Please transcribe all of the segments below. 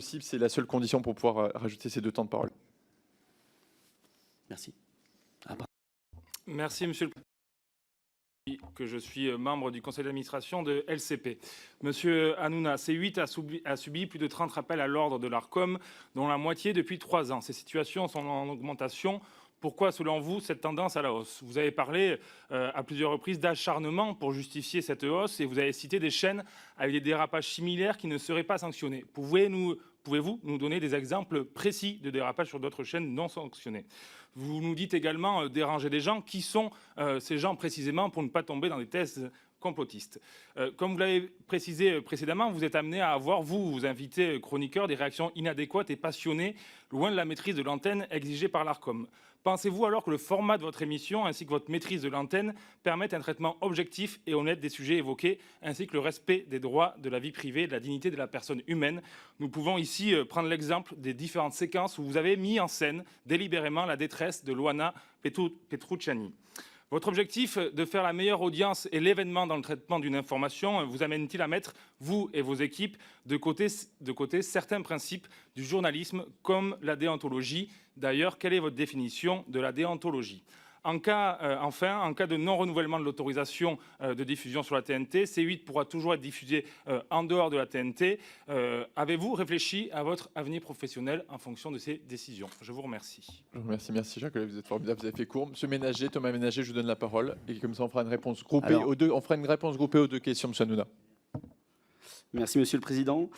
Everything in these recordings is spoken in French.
possible, c'est la seule condition pour pouvoir rajouter ces 2 temps de parole. Merci. Merci, Monsieur le Président, que je suis membre du conseil d'administration de LCP. Monsieur Hanouna, C8 a subi plus de 30 rappels à l'ordre de l'ARCOM, dont la moitié depuis 3 ans. Ces situations sont en augmentation. Pourquoi, selon vous, cette tendance à la hausse? Vous avez parlé à plusieurs reprises d'acharnement pour justifier cette hausse et vous avez cité des chaînes avec des dérapages similaires qui ne seraient pas sanctionnés. Pouvez-vous nous donner des exemples précis de dérapages sur d'autres chaînes non sanctionnées? Vous nous dites également déranger des gens. Qui sont ces gens précisément pour ne pas tomber dans des thèses complotistes? Comme vous l'avez précisé précédemment, vous êtes amené à avoir, vous invitez chroniqueurs, des réactions inadéquates et passionnées, loin de la maîtrise de l'antenne exigée par l'ARCOM. Pensez-vous alors que le format de votre émission ainsi que votre maîtrise de l'antenne permettent un traitement objectif et honnête des sujets évoqués, ainsi que le respect des droits de la vie privée et de la dignité de la personne humaine? Nous pouvons ici prendre l'exemple des différentes séquences où vous avez mis en scène délibérément la détresse de Luana Petrucciani. Votre objectif de faire la meilleure audience et l'événement dans le traitement d'une information vous amène-t-il à mettre, vous et vos équipes, de côté certains principes du journalisme comme la déontologie? D'ailleurs, quelle est votre définition de la déontologie? Enfin, en cas de non-renouvellement de l'autorisation de diffusion sur la TNT, C8 pourra toujours être diffusé en dehors de la TNT. Avez-vous réfléchi à votre avenir professionnel en fonction de ces décisions? Je vous remercie. Je vous remercie, merci Jacques, vous êtes formidable, vous avez fait court. Monsieur Ménager, Thomas Ménager, je vous donne la parole. Et comme ça, on fera une réponse groupée, aux 2 questions, monsieur Hanouna. Merci, Monsieur le Président.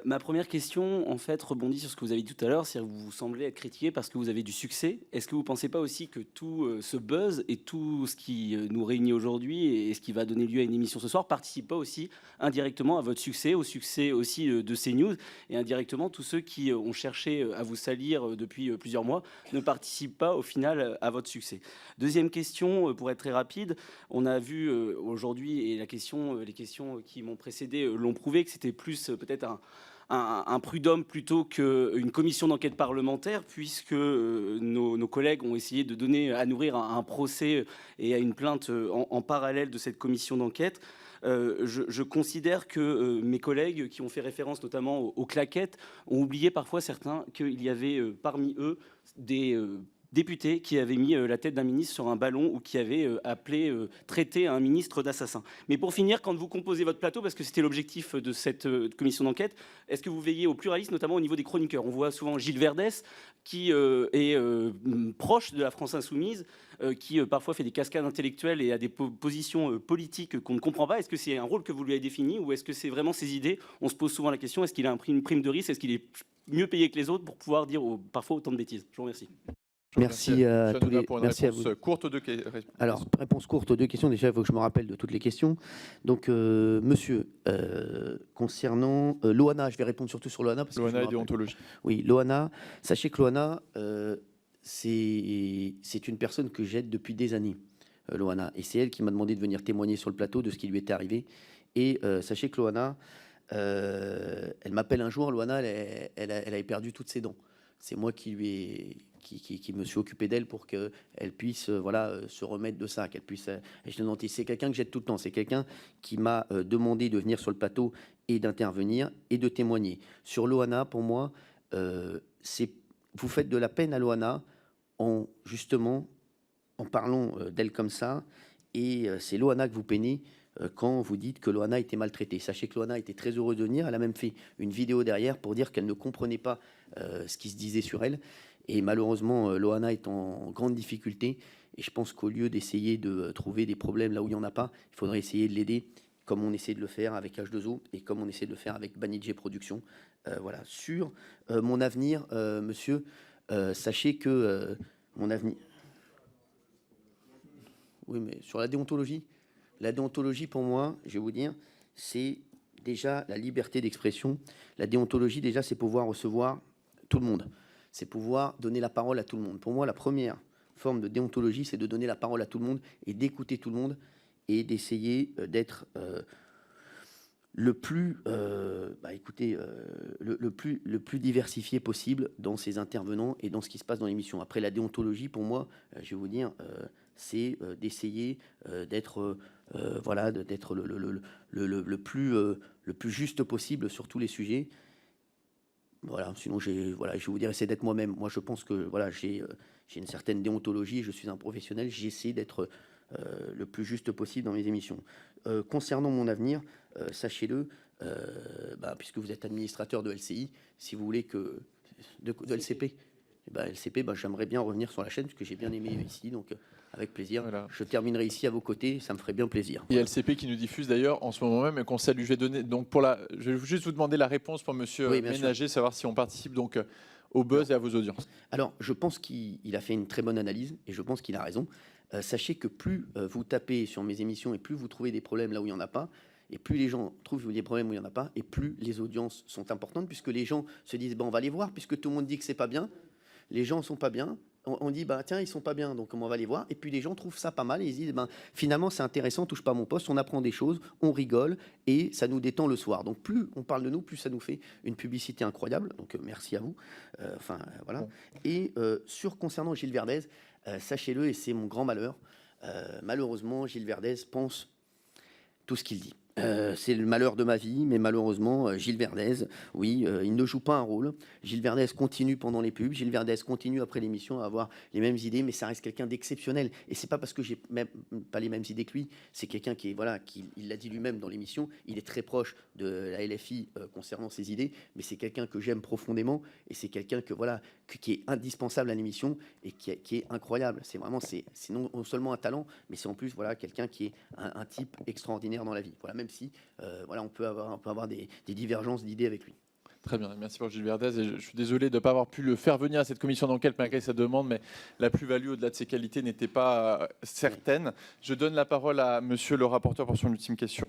Ma première question, en fait, rebondit sur ce que vous avez dit tout à l'heure, c'est-à-dire que vous semblez être critiqué parce que vous avez du succès. Est-ce que vous ne pensez pas aussi que tout ce buzz et tout ce qui nous réunit aujourd'hui et ce qui va donner lieu à une émission ce soir participe pas aussi indirectement à votre succès, au succès aussi de CNews, et indirectement tous ceux qui ont cherché à vous salir depuis plusieurs mois ne participent pas au final à votre succès? Deuxième question, pour être très rapide, on a vu aujourd'hui, et les questions qui m'ont précédé l'ont prouvé, que c'était plus peut-être un prud'homme plutôt qu'une commission d'enquête parlementaire, puisque nos collègues ont essayé de donner à nourrir un procès et à une plainte en parallèle de cette commission d'enquête. Je considère que mes collègues qui ont fait référence notamment aux claquettes ont oublié parfois certains qu'il y avait parmi eux des député qui avait mis la tête d'un ministre sur un ballon ou qui avait traité un ministre d'assassin. Mais pour finir, quand vous composez votre plateau, parce que c'était l'objectif de cette commission d'enquête, est-ce que vous veillez au pluralisme, notamment au niveau des chroniqueurs? On voit souvent Gilles Verdès, qui est proche de la France Insoumise, qui parfois fait des cascades intellectuelles et a des positions politiques qu'on ne comprend pas. Est-ce que c'est un rôle que vous lui avez défini ou est-ce que c'est vraiment ses idées? On se pose souvent la question, est-ce qu'il a une prime de risque? Est-ce qu'il est mieux payé que les autres pour pouvoir dire parfois autant de bêtises? Je vous remercie. Merci à tous les. Merci à vous. Courte aux 2 questions. Alors, réponse courte aux 2 questions. Déjà, il faut que je me rappelle de toutes les questions. Donc, monsieur, concernant Loana, je vais répondre surtout sur Loana. Loana et déontologie. Oui, Loana. Sachez que Loana, c'est une personne que j'aide depuis des années, Loana. Et c'est elle qui m'a demandé de venir témoigner sur le plateau de ce qui lui était arrivé. Et sachez que Loana, elle m'appelle un jour. Loana, elle avait perdu toutes ses dents. C'est moi qui me suis occupé d'elle pour qu'elle puisse se remettre de ça, qu'elle puisse. C'est quelqu'un que j'aide tout le temps. C'est quelqu'un qui m'a demandé de venir sur le plateau et d'intervenir et de témoigner. Sur Loana, pour moi, vous faites de la peine à Loana justement en parlant d'elle comme ça. Et c'est Loana que vous peinez quand vous dites que Loana était maltraitée. Sachez que Loana était très heureuse de venir. Elle a même fait une vidéo derrière pour dire qu'elle ne comprenait pas ce qui se disait sur elle. Et malheureusement, Loana est en grande difficulté. Et je pense qu'au lieu d'essayer de trouver des problèmes là où il n'y en a pas, il faudrait essayer de l'aider, comme on essaie de le faire avec H2O et comme on essaie de le faire avec Banijé Productions. Voilà. Sur mon avenir, monsieur, sachez que mon avenir... Oui, mais sur la déontologie, pour moi, je vais vous dire, c'est déjà la liberté d'expression. La déontologie, déjà, c'est pouvoir recevoir tout le monde. C'est pouvoir donner la parole à tout le monde. Pour moi, la première forme de déontologie, c'est de donner la parole à tout le monde et d'écouter tout le monde et d'essayer d'être le plus diversifié possible dans ses intervenants et dans ce qui se passe dans l'émission. Après, la déontologie, pour moi, je vais vous dire, c'est d'essayer d'être le plus juste possible sur tous les sujets. Voilà, sinon je vais vous dire, essayer d'être moi-même. Moi, je pense que voilà, j'ai une certaine déontologie, je suis un professionnel, j'essaie d'être le plus juste possible dans mes émissions. Concernant mon avenir, sachez-le, puisque vous êtes administrateur de LCI, si vous voulez que de LCP, LCP, j'aimerais bien revenir sur la chaîne, parce que j'ai bien aimé ici, donc avec plaisir. Voilà. Je terminerai ici à vos côtés, ça me ferait bien plaisir. Et LCP qui nous diffuse d'ailleurs en ce moment même et qu'on salue. Je vais donner donc je vais juste vous demander la réponse pour Monsieur Ménager, savoir si on participe donc au buzz et à vos audiences. Alors, je pense qu'il a fait une très bonne analyse et je pense qu'il a raison. Sachez que plus vous tapez sur mes émissions et plus vous trouvez des problèmes là où il n'y en a pas, et plus les gens trouvent des problèmes où il n'y en a pas, et plus les audiences sont importantes, puisque les gens se disent on va les voir, puisque tout le monde dit que c'est pas bien. Les gens sont pas bien. On dit tiens, ils sont pas bien, donc on va les voir. Et puis les gens trouvent ça pas mal et ils se disent finalement c'est intéressant, on touche pas à mon poste, on apprend des choses, on rigole et ça nous détend le soir. Donc plus on parle de nous, plus ça nous fait une publicité incroyable. Donc merci à vous. Voilà. Bon. Et concernant Gilles Verdez, sachez-le, et c'est mon grand malheur, malheureusement Gilles Verdez pense tout ce qu'il dit. C'est le malheur de ma vie, mais malheureusement, Gilles Verdez, oui, il ne joue pas un rôle. Gilles Verdez continue pendant les pubs, Gilles Verdez continue après l'émission à avoir les mêmes idées, mais ça reste quelqu'un d'exceptionnel. Et c'est pas parce que j'ai même pas les mêmes idées que lui, c'est quelqu'un qui est, il l'a dit lui-même dans l'émission, il est très proche de la LFI concernant ses idées, mais c'est quelqu'un que j'aime profondément et c'est quelqu'un qui est indispensable à l'émission et qui est incroyable. C'est vraiment, c'est non seulement un talent, mais c'est en plus quelqu'un qui est un type extraordinaire dans la vie. Même si on peut avoir des divergences d'idées avec lui. Très bien, merci pour Gilles Verdez. Et je suis désolé de ne pas avoir pu le faire venir à cette commission d'enquête malgré sa demande, mais la plus-value au-delà de ses qualités n'était pas certaine. Je donne la parole à monsieur le rapporteur pour son ultime question.